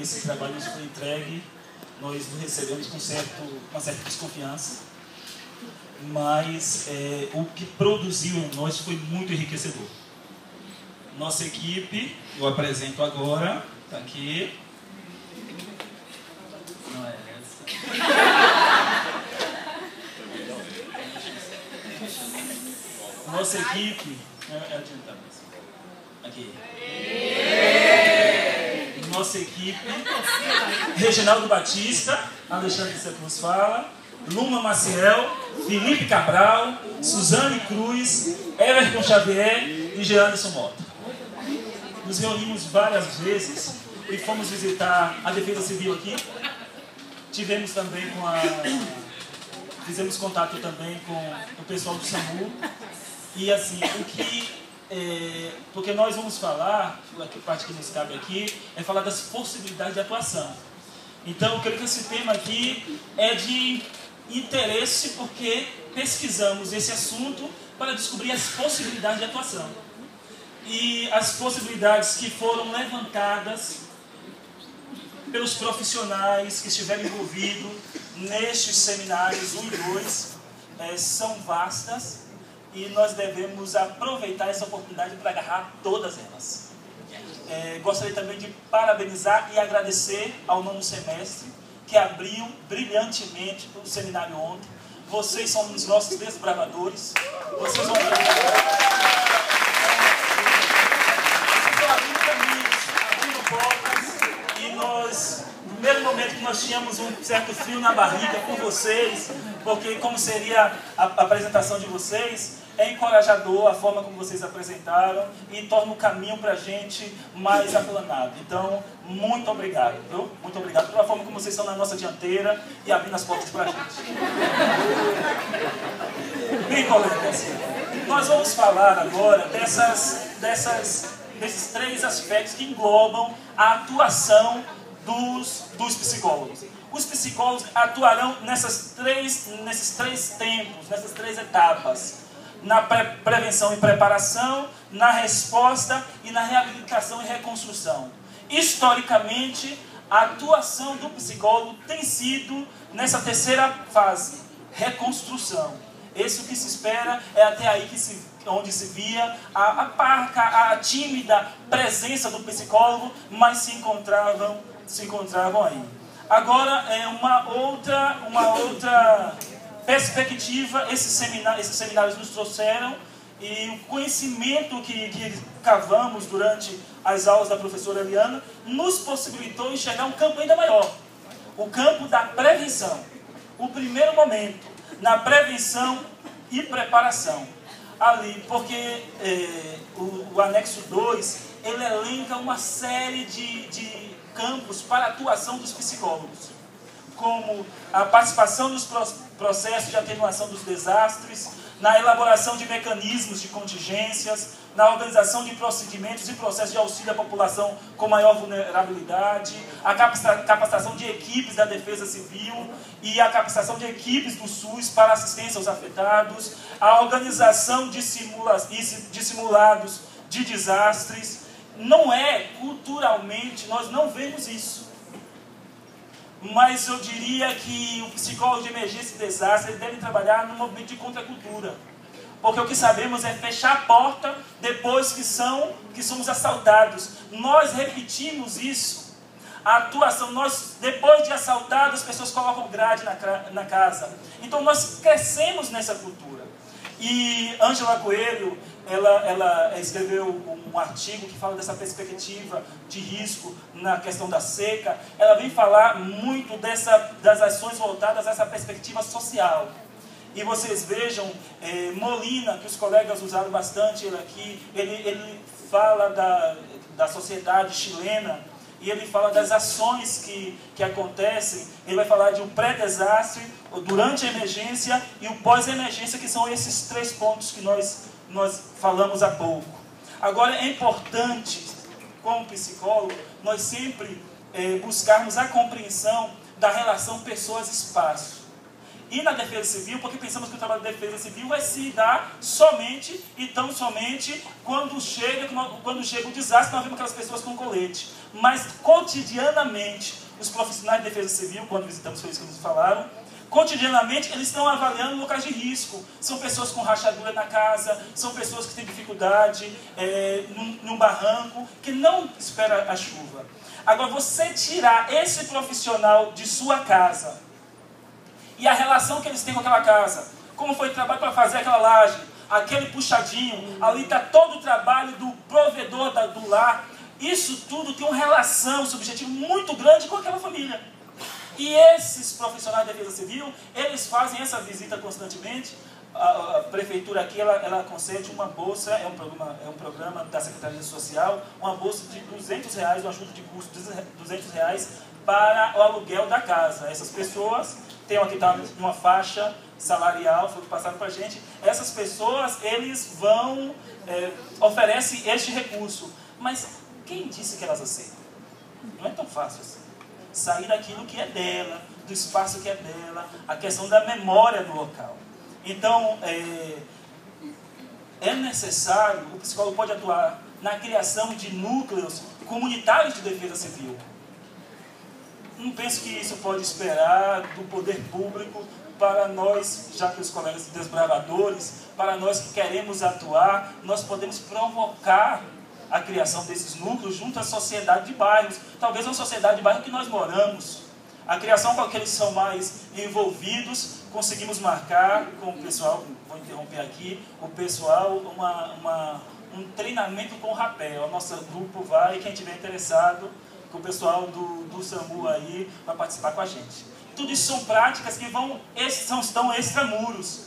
esse trabalho nos foi entregue, nós o recebemos com uma certa desconfiança, mas o que produziu em nós foi muito enriquecedor. Nossa equipe, eu apresento agora, está aqui. Não é essa. Nossa equipe, aqui. Nossa equipe, Reginaldo Batista, Alexandre Sepulvos fala, Luma Maciel, Felipe Cabral, Suzane Cruz, Everton Xavier e Geranderson Mota. Nos reunimos várias vezes e fomos visitar a Defesa Civil aqui. Tivemos também fizemos contato também com o pessoal do SAMU. E assim, porque nós vamos falar, a parte que nos cabe aqui, é falar das possibilidades de atuação. Então, eu creio que esse tema aqui é de interesse porque pesquisamos esse assunto para descobrir as possibilidades de atuação. E as possibilidades que foram levantadas pelos profissionais que estiveram envolvidos nestes seminários 1 e 2 são vastas. E nós devemos aproveitar essa oportunidade para agarrar todas elas. Gostaria também de parabenizar e agradecer ao 9º semestre, que abriu brilhantemente o seminário ontem. Vocês são os nossos desbravadores. Vocês vão abrindo caminhos, abrindo portas. E nós, no primeiro momento que nós tínhamos um certo frio na barriga com vocês, porque como seria a apresentação de vocês, é encorajador a forma como vocês apresentaram e torna o caminho para a gente mais aplanado. Então, muito obrigado, viu? Muito obrigado pela forma como vocês estão na nossa dianteira e abrindo as portas para a gente. Bem, colegas, nós vamos falar agora desses 3 aspectos que englobam a atuação dos psicólogos. Os psicólogos atuarão nesses três tempos, nessas 3 etapas. Na prevenção e preparação, na resposta e na reabilitação e reconstrução. Historicamente, a atuação do psicólogo tem sido nessa 3ª fase, reconstrução. Esse o que se espera é até aí onde se via a parca, a tímida presença do psicólogo, mas se encontravam aí. Agora, uma outra perspectiva, esses seminários nos trouxeram, e o conhecimento que cavamos durante as aulas da professora Eliana nos possibilitou enxergar um campo ainda maior, o campo da prevenção. O primeiro momento, na prevenção e preparação. Ali, porque o anexo 2, ele elenca uma série de campos para a atuação dos psicólogos, como a participação nos processos de atenuação dos desastres, na elaboração de mecanismos de contingências, na organização de procedimentos e processos de auxílio à população com maior vulnerabilidade, a capacitação de equipes da Defesa Civil e a capacitação de equipes do SUS para assistência aos afetados, a organização de simulados de desastres. Não culturalmente, nós não vemos isso. Mas eu diria que o psicólogo de emergência e desastre deve trabalhar no movimento de contracultura. Porque o que sabemos é fechar a porta depois que somos assaltados. Nós repetimos isso. A atuação, depois de assaltados, as pessoas colocam grade na casa. Então nós crescemos nessa cultura. E Ângela Coelho, ela escreveu um artigo que fala dessa perspectiva de risco na questão da seca. Ela vem falar muito das ações voltadas a essa perspectiva social. E vocês vejam, Molina, que os colegas usaram bastante ele aqui, ele fala da sociedade chilena, e ele fala das ações que acontecem. Ele vai falar de um pré-desastre, durante a emergência e o pós-emergência, que são esses 3 pontos que nós falamos há pouco. Agora, é importante, como psicólogo, nós sempre buscarmos a compreensão da relação pessoas-espaço. ir na defesa civil, porque pensamos que o trabalho da defesa civil vai se dar somente e tão somente quando chega o desastre, nós vemos aquelas pessoas com colete. Mas cotidianamente, os profissionais de defesa civil, quando visitamos, foi isso que eles falaram, cotidianamente eles estão avaliando locais de risco. São pessoas com rachadura na casa, são pessoas que têm dificuldade num barranco, que não espera a chuva. Agora, você tirar esse profissional de sua casa e a relação que eles têm com aquela casa, como foi o trabalho para fazer aquela laje, aquele puxadinho, ali está todo o trabalho do provedor do lar, isso tudo tem uma relação subjetiva muito grande com aquela família. E esses profissionais de defesa civil, eles fazem essa visita constantemente. A prefeitura aqui, ela concede uma bolsa, é um programa da Secretaria Social, uma bolsa de R$200, uma ajuda de custo de R$200 para o aluguel da casa. Essas pessoas, tem aqui tá, uma faixa salarial, foi passado para a gente, essas pessoas, eles vão, oferecem este recurso. Mas quem disse que elas aceitam? Não é tão fácil assim. Sair daquilo que é dela, do espaço que é dela, a questão da memória do local. Então, é necessário, o psicólogo pode atuar na criação de núcleos comunitários de defesa civil. Não penso que isso pode esperar do poder público para nós, já que os colegas desbravadores, para nós que queremos atuar, nós podemos provocar a criação desses núcleos junto à sociedade de bairros, talvez uma sociedade de bairro que nós moramos. A criação com aqueles que são mais envolvidos, conseguimos marcar com o pessoal, vou interromper aqui, o pessoal, um treinamento com o rapel. O nosso grupo vai, quem tiver interessado, com o pessoal do SAMU aí, vai participar com a gente. Tudo isso são práticas que estão extramuros.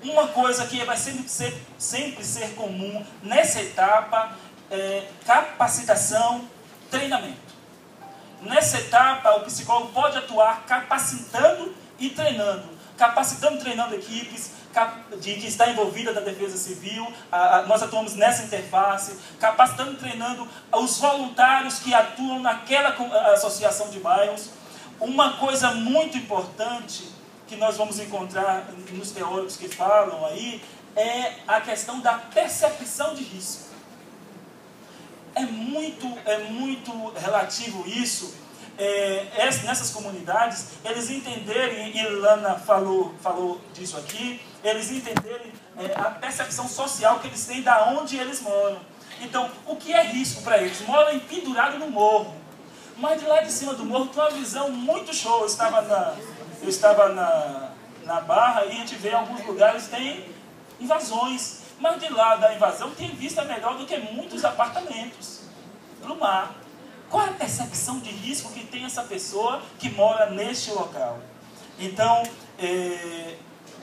Uma coisa que vai sempre ser comum nessa etapa é capacitação, treinamento. Nessa etapa, o psicólogo pode atuar capacitando e treinando. Capacitando e treinando equipes que está envolvida da defesa civil, nós atuamos nessa interface, capacitando e treinando os voluntários que atuam naquela associação de bairros. Uma coisa muito importante que nós vamos encontrar nos teóricos que falam aí é a questão da percepção de risco. É muito relativo isso. Nessas comunidades, eles entenderem, e Lana falou disso aqui, eles entenderem a percepção social que eles têm da onde eles moram. Então, o que é risco para eles? Moram pendurado no morro, mas de lá de cima do morro tem uma visão muito show. Eu estava na Barra e a gente vê em alguns lugares tem invasões, mas de lá da invasão tem vista melhor do que muitos apartamentos para o mar. Qual é a percepção de risco que tem essa pessoa que mora neste local? Então,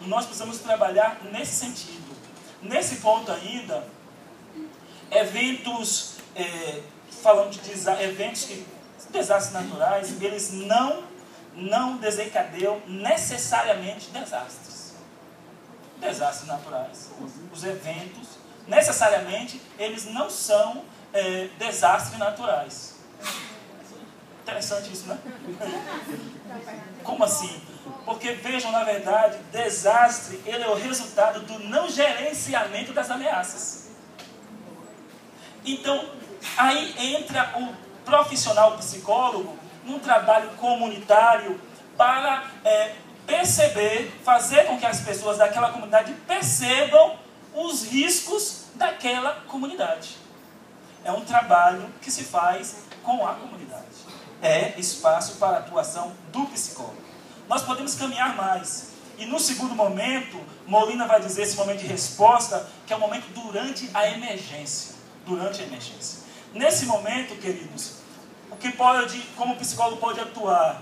nós precisamos trabalhar nesse sentido. Nesse ponto ainda, eventos, falando de eventos que desastres naturais, eles não desencadeiam necessariamente desastres. Desastres naturais. Os eventos, necessariamente, eles não são desastres naturais. Interessante isso, né? Como assim? Porque, vejam, na verdade, desastre, ele é o resultado do não gerenciamento das ameaças. Então, aí entra o profissional psicólogo num trabalho comunitário para perceber, fazer com que as pessoas daquela comunidade percebam os riscos daquela comunidade. É um trabalho que se faz com a comunidade. É espaço para a atuação do psicólogo. Nós podemos caminhar mais. E no segundo momento, Molina vai dizer esse momento de resposta, que é o momento durante a emergência. Durante a emergência. Nesse momento, queridos, como o psicólogo pode atuar?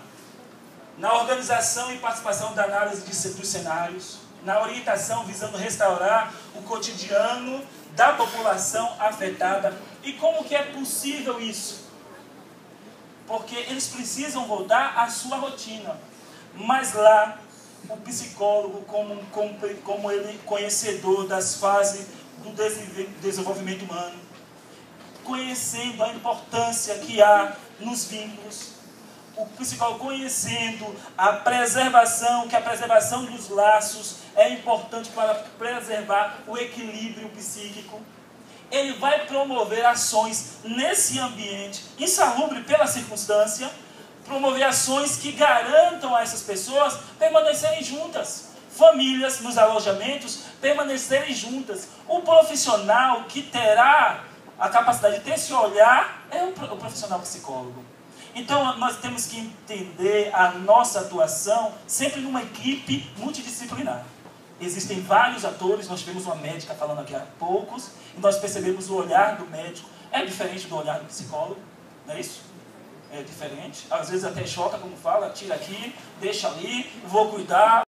Na organização e participação da análise dos cenários, na orientação visando restaurar o cotidiano da população afetada. E como que é possível isso? Porque eles precisam voltar à sua rotina. Mas lá, o psicólogo, como ele conhecedor das fases do desenvolvimento humano, conhecendo a importância que há nos vínculos, o psicólogo conhecendo a preservação, que a preservação dos laços é importante para preservar o equilíbrio psíquico. Ele vai promover ações nesse ambiente insalubre pela circunstância, promover ações que garantam a essas pessoas permanecerem juntas. Famílias nos alojamentos permanecerem juntas. O profissional que terá a capacidade de ter esse olhar é o profissional psicólogo. Então nós temos que entender a nossa atuação sempre numa equipe multidisciplinar. Existem vários atores, nós tivemos uma médica falando aqui há poucos, e nós percebemos o olhar do médico é diferente do olhar do psicólogo, não é isso? É diferente, às vezes até choca, como fala, tira aqui, deixa ali, vou cuidar.